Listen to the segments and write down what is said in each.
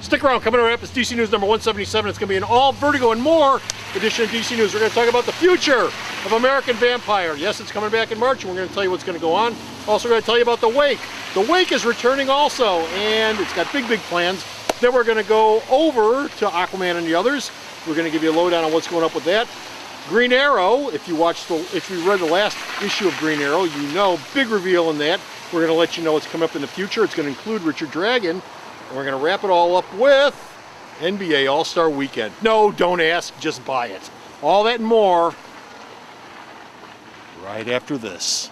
Stick around, coming right up is DC News number 177. It's going to be an all Vertigo and more edition of DC News. We're going to talk about the future of American Vampire. Yes, it's coming back in March, and we're going to tell you what's going to go on. Also going to tell you about The Wake. The Wake is returning also, and it's got big plans. Then we're going to go over to Aquaman and the others. We're going to give you a lowdown on what's going up with that. Green Arrow, if you read the last issue of Green Arrow, you know, big reveal in that. We're going to let you know what's coming up in the future. It's going to include Richard Dragon. And we're going to wrap it all up with NBA All-Star Weekend. No, don't ask, just buy it. All that and more right after this.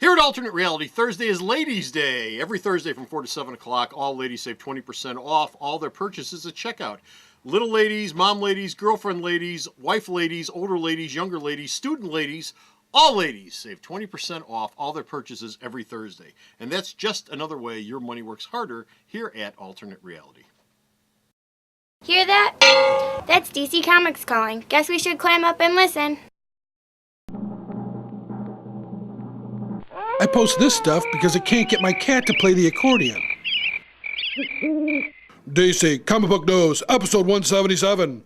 Here at Alternate Reality, Thursday is Ladies' Day. Every Thursday from 4 to 7 o'clock, all ladies save 20% off all their purchases at checkout. Little ladies, mom ladies, girlfriend ladies, wife ladies, older ladies, younger ladies, student ladies, all ladies save 20% off all their purchases every Thursday. And that's just another way your money works harder here at Alternate Reality. Hear that? That's DC Comics calling. Guess we should climb up and listen. I post this stuff because I can't get my cat to play the accordion. DC Comic Book News, episode 177.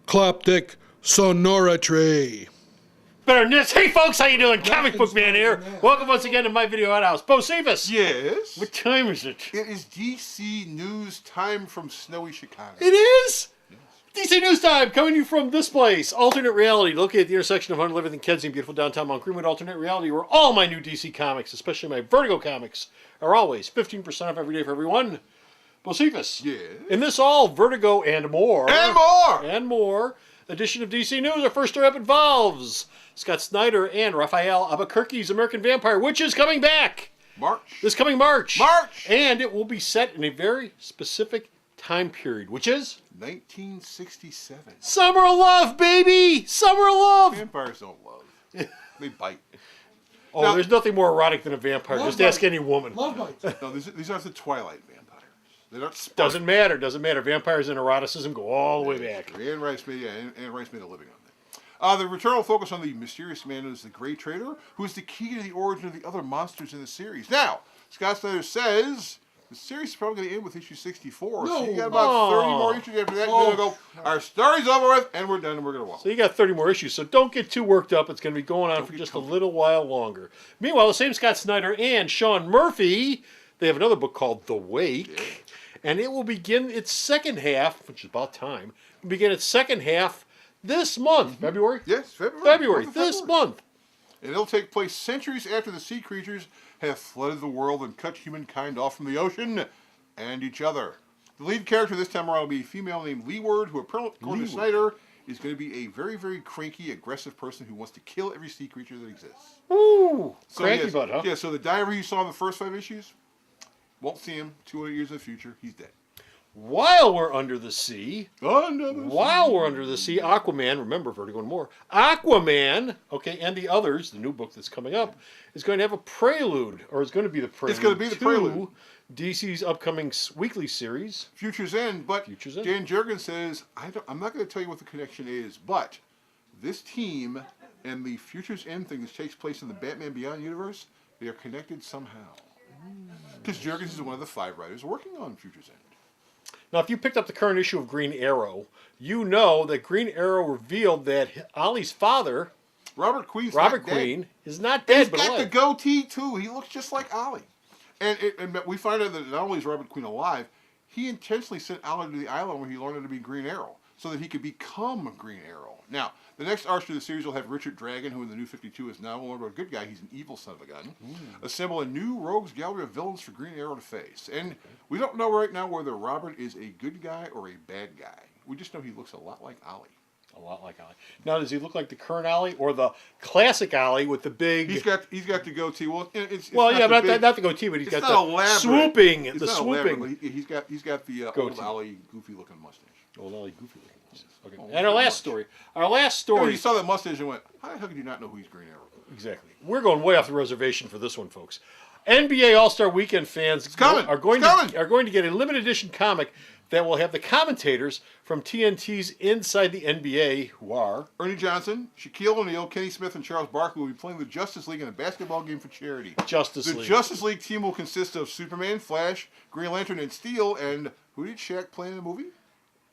Cloptic Sonora Tree. Better than this. Hey folks, how you doing? Comic Book Man here. Welcome once again to my video outhouse. Bo Cephas. Yes? What time is it? It is DC News time from snowy Chicago. It is? Yes. DC News time, coming to you from this place, Alternate Reality, located at the intersection of 111th and Kedzie in beautiful downtown Mount Greenwood. Alternate Reality, where all my new DC comics, especially my Vertigo comics, are always 15% off every day for everyone. Bo Cephas. Yes? In this all Vertigo and more. And more! Edition of DC News, our first story up involves Scott Snyder and Rafael Albuquerque's American Vampire, which is coming back. This coming March. And it will be set in a very specific time period, which is 1967. Summer of Love, baby! Summer of Love! Vampires don't love. They bite. Oh, now, there's nothing more erotic than a vampire. Just ask any woman. Love bites. No, these aren't the Twilight vampires. They're not Doesn't matter. Vampires and eroticism go all the way back. Anne Rice made a living on that. The return will focus on the mysterious man known as the Grey Trader, who is the key to the origin of the other monsters in the series. Now, Scott Snyder says the series is probably going to end with issue 64. So you got about 30 more issues after that. You're going to go, our story's over with, and we're done, and we're going to walk. So you got 30 more issues, so don't get too worked up. It's going to be going on for just a little while longer. Meanwhile, the same Scott Snyder and Sean Murphy, they have another book called The Wake, and it will begin its second half, which is about time, begin its second half this month. February? Yes, February. February, this month. And it'll take place centuries after the sea creatures have flooded the world and cut humankind off from the ocean and each other. The lead character this time around will be a female named Leeward, who according to Snyder is going to be a very, very cranky, aggressive person who wants to kill every sea creature that exists. Ooh, so cranky butt, huh? Yeah, so the diary you saw in the first 5 issues, won't see him 200 years in the future. He's dead. While we're under the sea, Aquaman, remember Vertigo and more, Aquaman, okay, and the others, the new book that's coming up, is going to have a prelude, or is going to be the prelude. It's going to be the prelude. DC's upcoming weekly series, Future's End. But Dan Jurgens says, I'm not going to tell you what the connection is, but this team and the Future's End thing that takes place in the Batman Beyond universe, they are connected somehow. Because Jurgens is one of the 5 writers working on Future's End. Now, if you picked up the current issue of Green Arrow, you know that Green Arrow revealed that Ollie's father, Robert Queen, is not dead, but alive. He's got the goatee, too. He looks just like Ollie. And we find out that not only is Robert Queen alive, he intentionally sent Ollie to the island where he learned how to be Green Arrow, so that he could become Green Arrow. Now, the next arc of the series will have Richard Dragon, who in the New 52 is now no longer a good guy. He's an evil son of a gun. Assemble a new rogues gallery of villains for Green Arrow to face. And we don't know right now whether Robert is a good guy or a bad guy. We just know he looks a lot like Ollie. A lot like Ollie. Now, does he look like the current Ollie or the classic Ollie with the big... He's got the goatee. Well, not the goatee, but he's got the swooping. He's got the old Ollie goofy-looking mustache. Old Ollie goofy-looking. Okay. And our last story. You saw that mustache and went, how the hell could you not know who he's Green Arrow? Exactly. We're going way off the reservation for this one, folks. NBA All-Star Weekend fans coming. are going It's coming. to are going to get a limited edition comic that will have the commentators from TNT's Inside the NBA, who are Ernie Johnson, Shaquille O'Neal, Kenny Smith, and Charles Barkley will be playing the Justice League in a basketball game for charity. Justice The League. Justice League team will consist of Superman, Flash, Green Lantern, and Steel. And who did Shaq play in the movie?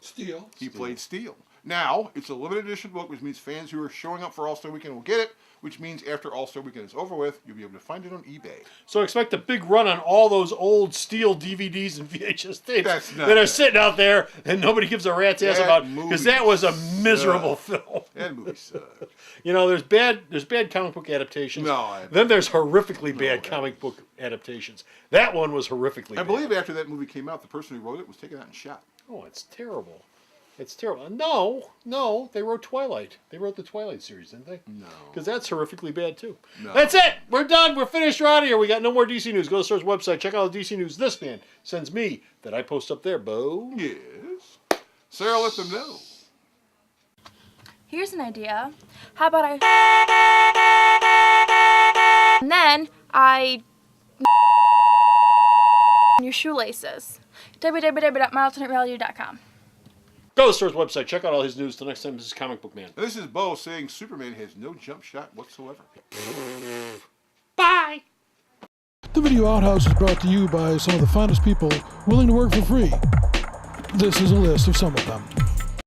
Steel. He played Steel. Now, it's a limited edition book, which means fans who are showing up for All-Star Weekend will get it, which means after All-Star Weekend is over with, you'll be able to find it on eBay. So expect a big run on all those old Steel DVDs and VHS tapes That's not that are bad. sitting out there and nobody gives a rat's ass That about movie because that was a miserable sucked. film. That movie sucked. You know, there's bad comic book adaptations. No, then there's horrifically bad comic book adaptations. That one was horrifically I bad. believe after that movie came out, the person who wrote it was taken out and shot. Oh, it's terrible. It's terrible. No, they wrote Twilight. They wrote the Twilight series, didn't they? No. Because that's horrifically bad, too. No. That's it. We're done. We're finished. We're out of here. We got no more DC news. Go to the store's website. Check out the DC news this man sends me that I post up there, Bo. Yes. Sarah, let them know. Here's an idea. How about and then I your shoelaces. www.myalternatereality.com. Go to the store's website. Check out all his news. Till next time, this is Comic Book Man. And this is Bo saying Superman has no jump shot whatsoever. Bye. The Video Outhouse is brought to you by some of the finest people willing to work for free. This is a list of some of them.